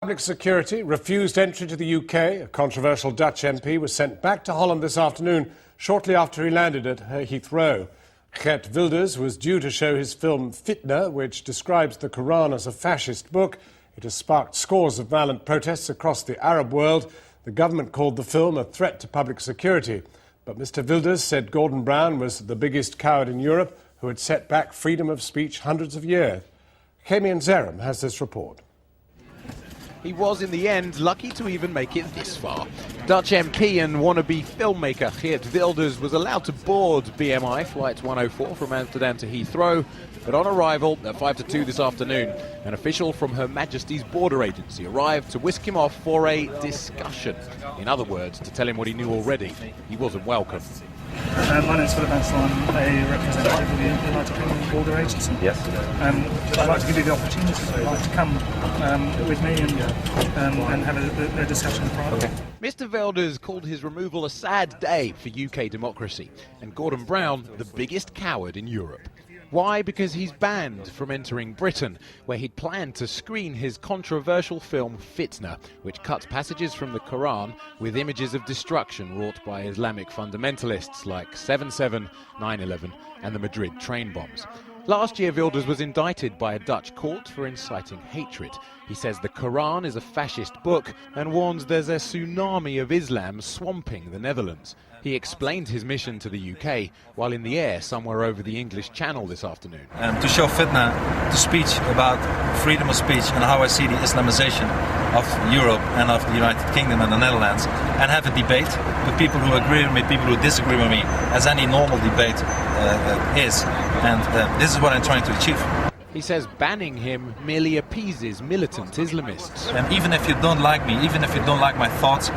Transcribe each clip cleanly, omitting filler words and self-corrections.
Public security refused entry to the UK. A controversial Dutch MP was sent back to Holland this afternoon, shortly after he landed at Heathrow. Geert Wilders was due to show his film Fitna, which describes the Quran as a fascist book. It has sparked scores of violent protests across the Arab world. The government called the film a threat to public security. But Mr Wilders said Gordon Brown was the biggest coward in Europe who had set back freedom of speech hundreds of years. Kamian Zeram has this report. He was, in the end, lucky to even make it this far. Dutch MP and wannabe filmmaker Geert Wilders was allowed to board BMI Flight 104 from Amsterdam to Heathrow, but on arrival at 5 to 2 this afternoon, an official from Her Majesty's Border Agency arrived to whisk him off for a discussion. In other words, to tell him what he knew already. He wasn't welcome. My name is Philip Ansel. I'm a representative of the United Kingdom Border Agency. Yes. I'd like to give you the opportunity if you'd like to come with me and have a discussion in private. Okay. Mr Wilders called his removal a sad day for UK democracy, and Gordon Brown the biggest coward in Europe. Why? Because he's banned from entering Britain, where he'd planned to screen his controversial film Fitna, which cuts passages from the Quran with images of destruction wrought by Islamic fundamentalists like 7/7, 9/11 and the Madrid train bombs. Last year, Wilders was indicted by a Dutch court for inciting hatred. He says the Quran is a fascist book and warns there's a tsunami of Islam swamping the Netherlands. He explained his mission to the UK while in the air somewhere over the English Channel this afternoon. To show Fitna, the speech about freedom of speech and how I see the Islamization of Europe and of the United Kingdom and the Netherlands, and have a debate with people who agree with me, people who disagree with me, as any normal debate is. And this is what I'm trying to achieve. He says banning him merely appeases militant Islamists. Even if you don't like me, even if you don't like my thoughts,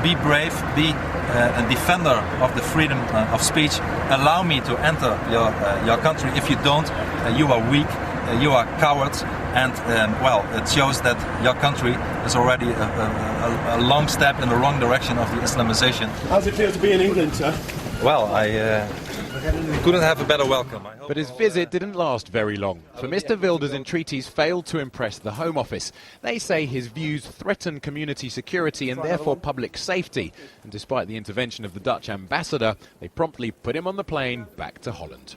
be brave, be a defender of the freedom of speech. Allow me to enter your country. If you don't, you are weak, you are cowards, and it shows that your country is already a long step in the wrong direction of the Islamization. How does it feel to be in England, sir? Well, I couldn't have a better welcome. But his visit didn't last very long, for Mr Wilders' entreaties failed to impress the Home Office. They say his views threaten community security and therefore public safety. And despite the intervention of the Dutch ambassador, they promptly put him on the plane back to Holland.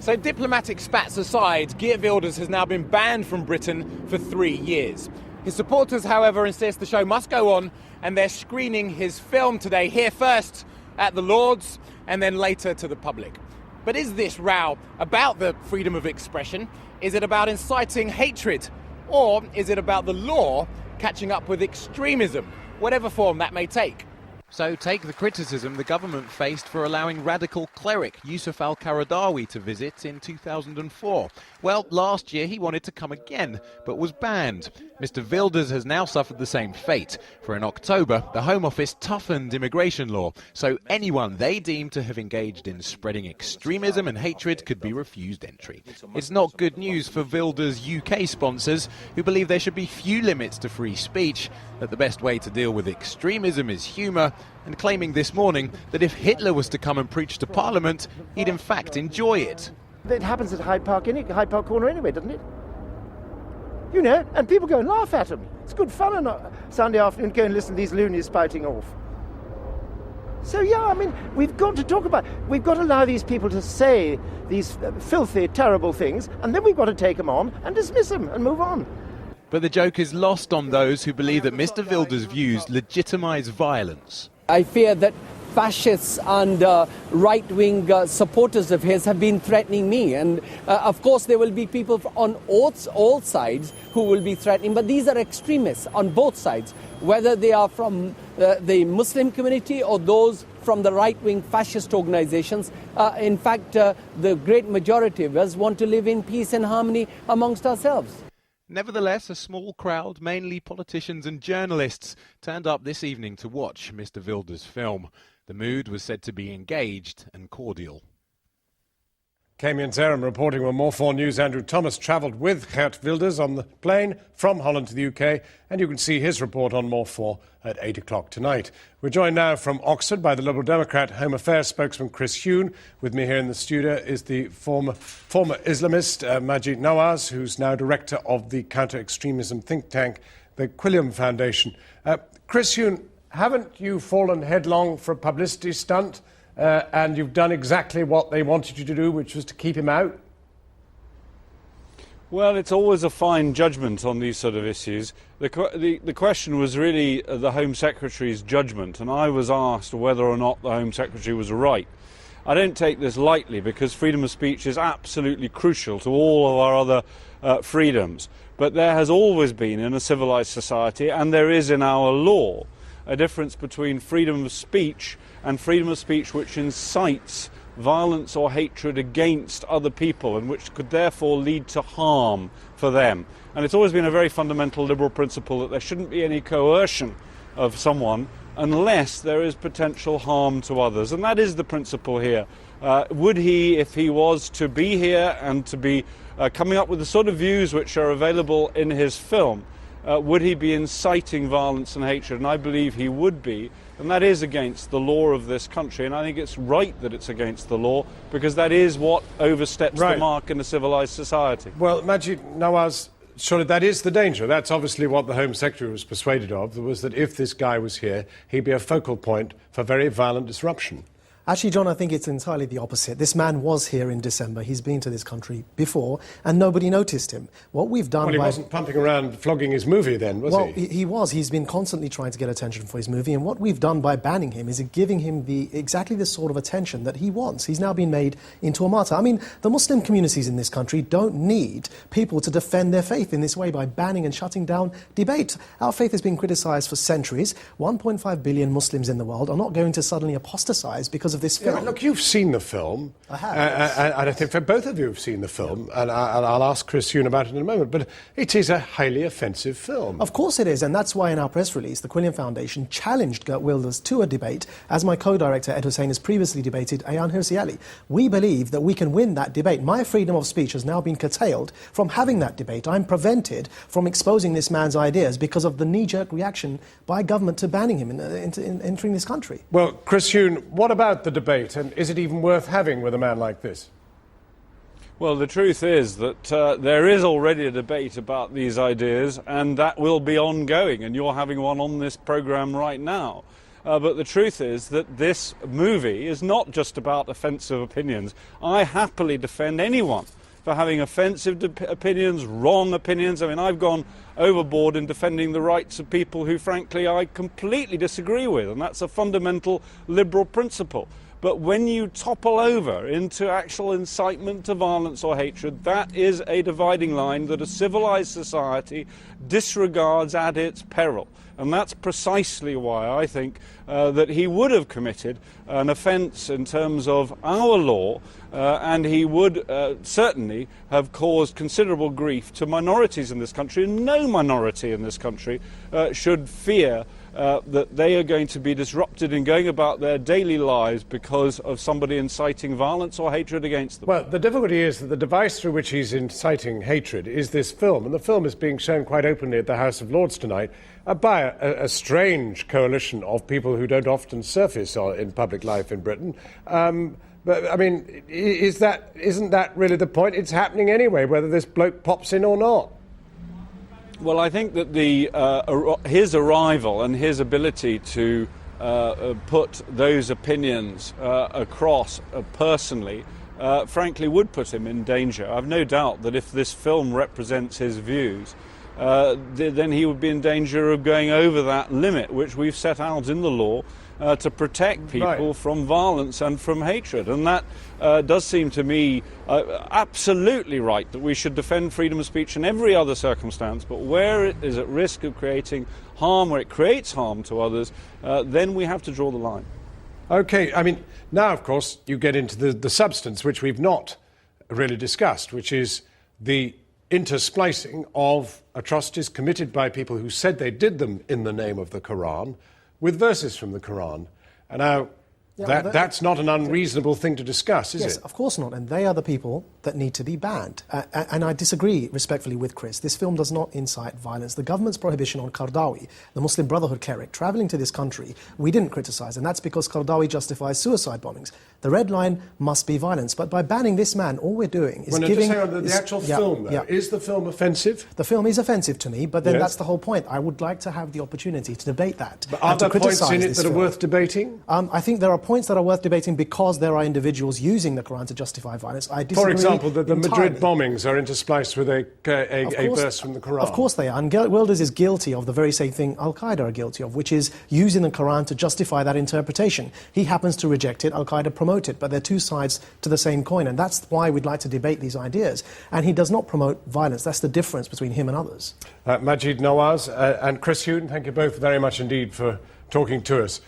So diplomatic spats aside, Geert Wilders has now been banned from Britain for 3 years. His supporters, however, insist the show must go on, and they're screening his film today, here first at the Lords and then later to the public. But is this row about the freedom of expression? Is it about inciting hatred? Or is it about the law catching up with extremism, whatever form that may take? So take the criticism the government faced for allowing radical cleric Yusuf al-Qaradawi to visit in 2004. Well, last year he wanted to come again, but was banned. Mr Wilders has now suffered the same fate, for in October the Home Office toughened immigration law, so anyone they deemed to have engaged in spreading extremism and hatred could be refused entry. It's not good news for Wilders' UK sponsors, who believe there should be few limits to free speech, that the best way to deal with extremism is humour, and claiming this morning that if Hitler was to come and preach to Parliament, he'd in fact enjoy it. It happens at Hyde Park Corner anyway, doesn't it? You know, and people go and laugh at him. It's good fun on a Sunday afternoon, go and listen to these loonies spouting off. So yeah, I mean, we've got to talk about, we've got to allow these people to say these filthy, terrible things, and then we've got to take them on and dismiss them and move on. But the joke is lost on those who believe that Mr Wilders' views legitimise violence. I fear that fascists and right-wing supporters of his have been threatening me. And of course there will be people on all sides who will be threatening, but these are extremists on both sides, whether they are from the Muslim community or those from the right-wing fascist organizations. In fact, the great majority of us want to live in peace and harmony amongst ourselves. Nevertheless, a small crowd, mainly politicians and journalists, turned up this evening to watch Mr Wilders' film. The mood was said to be engaged and cordial. Kamian Zeram reporting on More 4 News. Andrew Thomas travelled with Geert Wilders on the plane from Holland to the UK, and you can see his report on More 4 at 8 o'clock tonight. We're joined now from Oxford by the Liberal Democrat Home Affairs spokesman Chris Huhne. With me here in the studio is the former Islamist Majid Nawaz, who's now director of the counter-extremism think tank the Quilliam Foundation. Chris Huhne, haven't you fallen headlong for a publicity stunt and you've done exactly what they wanted you to do, which was to keep him out? Well, it's always a fine judgment on these sort of issues. The question was really the Home Secretary's judgment, and I was asked whether or not the Home Secretary was right. I don't take this lightly because freedom of speech is absolutely crucial to all of our other freedoms. But there has always been in a civilised society, and there is in our law, a difference between freedom of speech and freedom of speech which incites violence or hatred against other people and which could therefore lead to harm for them. And it's always been a very fundamental liberal principle that there shouldn't be any coercion of someone unless there is potential harm to others. And that is the principle here. Would he, if he was to be here and to be coming up with the sort of views which are available in his film, would he be inciting violence and hatred? And I believe he would be. And that is against the law of this country. And I think it's right that it's against the law because that is what oversteps the mark in a civilised society. Well, Majid Nawaz, surely that is the danger. That's obviously what the Home Secretary was persuaded of, was that if this guy was here, he'd be a focal point for very violent disruption. Actually, John, I think it's entirely the opposite. This man was here in December. He's been to this country before, and nobody noticed him. What we've done... Well, he wasn't pumping around flogging his movie then, was he? Well, he was. He's been constantly trying to get attention for his movie, and what we've done by banning him is giving him exactly the sort of attention that he wants. He's now been made into a martyr. I mean, the Muslim communities in this country don't need people to defend their faith in this way by banning and shutting down debate. Our faith has been criticised for centuries. 1.5 billion Muslims in the world are not going to suddenly apostatise because of this film. Yeah, look, you've seen the film. I have, yes. And I think both of you have seen the film, and I'll ask Chris Huhne about it in a moment, but it is a highly offensive film. Of course it is, and that's why in our press release, the Quilliam Foundation challenged Geert Wilders to a debate, as my co-director Ed Hussein has previously debated Ayaan Hirsi Ali. We believe that we can win that debate. My freedom of speech has now been curtailed from having that debate. I'm prevented from exposing this man's ideas because of the knee-jerk reaction by government to banning him in entering this country. Well, Chris Huhne, what about the debate? And is it even worth having with a man like this? Well, the truth is that there is already a debate about these ideas, and that will be ongoing, and you're having one on this programme right now. But the truth is that this movie is not just about offensive opinions. I happily defend anyone for having offensive opinions, wrong opinions. I mean, I've gone overboard in defending the rights of people who, frankly, I completely disagree with, and that's a fundamental liberal principle. But when you topple over into actual incitement to violence or hatred, that is a dividing line that a civilised society disregards at its peril. And that's precisely why I think that he would have committed an offence in terms of our law, and he would certainly have caused considerable grief to minorities in this country. And no minority in this country should fear that they are going to be disrupted in going about their daily lives because of somebody inciting violence or hatred against them. Well, the difficulty is that the device through which he's inciting hatred is this film, and the film is being shown quite openly at the House of Lords tonight by a strange coalition of people who don't often surface in public life in Britain. But, I mean, isn't that really the point? It's happening anyway, whether this bloke pops in or not. Well, I think that his arrival and his ability to put those opinions across personally, frankly, would put him in danger. I've no doubt that if this film represents his views, then he would be in danger of going over that limit, which we've set out in the law to protect people from violence and from hatred. And that does seem to me absolutely right, that we should defend freedom of speech in every other circumstance, but where it is at risk of creating harm, where it creates harm to others, then we have to draw the line. OK, I mean, now, of course, you get into the substance, which we've not really discussed, which is the intersplicing of atrocities committed by people who said they did them in the name of the Quran with verses from the Quran. And now, that's not an unreasonable thing to discuss, is it? Yes, of course not. And they are the people that need to be banned. And I disagree respectfully with Chris. This film does not incite violence. The government's prohibition on Qaradawi, the Muslim Brotherhood cleric, travelling to this country, we didn't criticise, and that's because Qaradawi justifies suicide bombings. The red line must be violence. But by banning this man, all we're doing is giving... Just hang on, the actual film, though, is the film offensive? The film is offensive to me, but then that's the whole point. I would like to have the opportunity to debate that. But are there points in it that are worth debating? I think there are points that are worth debating because there are individuals using the Quran to justify violence. I disagree. For example, the entirely. Madrid bombings are interspliced with a verse from the Quran. Of course they are. And Geert Wilders is guilty of the very same thing Al-Qaeda are guilty of, which is using the Quran to justify that interpretation. He happens to reject it, Al-Qaeda promote it, but they're two sides to the same coin, and that's why we'd like to debate these ideas. And he does not promote violence. That's the difference between him and others. Majid Nawaz and Chris Huhn, thank you both very much indeed for talking to us.